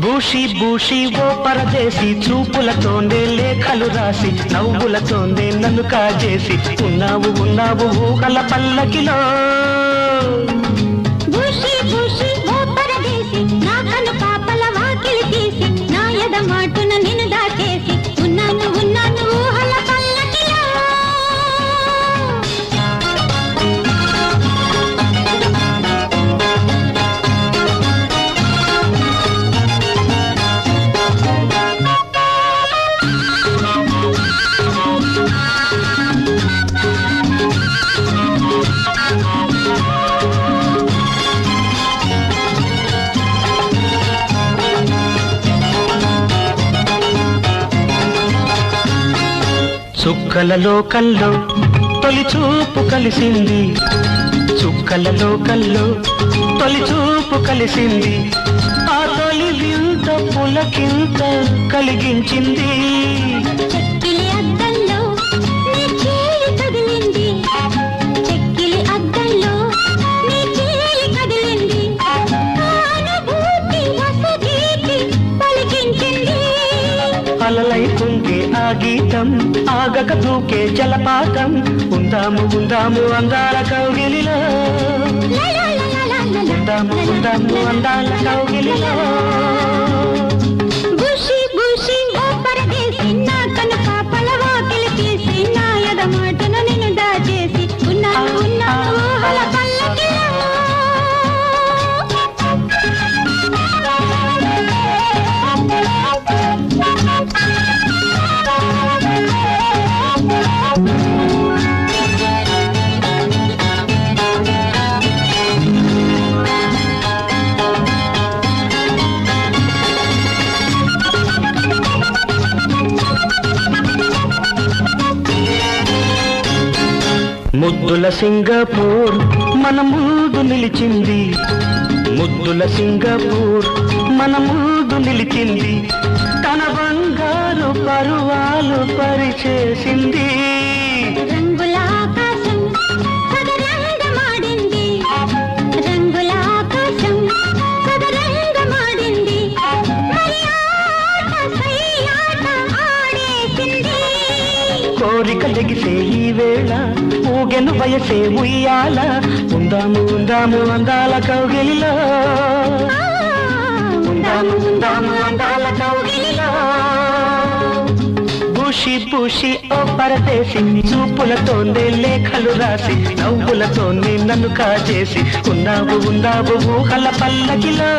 భూషి భూషి ఓ పరదేశి చూపులతోనే లేఖలు రాసి నవ్వులతోనే నన్ను కాజేసి ఉన్నావు ఉన్నావు ఊహల పల్లకిలో. భూషి భూషి ఓ పరదేశి నా కను పాపల వాకిలి తీసి నా ఎద మాటున నిన్ను దాచేసి ఉన్నాను ఉన్నాను ఊహల పల్లకిలో. చుక్కలలో కల్లో తొలి చూపు కలిసింది, చుక్కలలో కల్లో తొలి చూపు కలిసింది, ఆ తొలి వింత పులకింత కలిగించింది. చెక్కిలి అద్దంలో నీ చేయి కదిలింది, చెక్కిలి అద్దంలో నీ చేయి కదిలింది, అనుభూతి వసగీతి పలికించింది. అలలై పొంగే ఆ గీతం ఆగక దూకే జలపాతం, ఉందాము ఉందాము అందాల కౌగిలిలో, ఉందాము ఉందాము అందాల కౌగిలిలో. భూషి భూషి ఓ పరదేశి నా కను పాపల వాకిలి తీసి నా ఎద మాటను నిన్ను దాచేసి ఉన్నాను ఉన్నాను ఊహల పల్లకిలో. ముద్దుల సింగపూర్ మన ముందు నిలిచింది, ముద్దుల సింగపూర్ మన ముందు నిలిచింది, తన బంగారు పరువాలు పరిచేసింది. రంగుల ఆకాశం సదరంగమాడింది, రంగుల ఆకాశం సదరంగమాడింది, మరి ఆట సయ్యాట ఆడేసింది. కోరిక లెగిసే ఈ వేళ ఊగెను వయసే ఉయ్యాల, ఉందాము ఉందాము అందాల కౌగిలిలో, ఉందాము ఉందాము అందాల కౌగిలిలో. భూషి భూషి ఓ పరదేశి చూపులతోనే లేఖలు రాసి నవ్వులతోనే నన్ను కాజేసి ఉన్నావు ఉన్నావు ఊహల పల్లకిలో.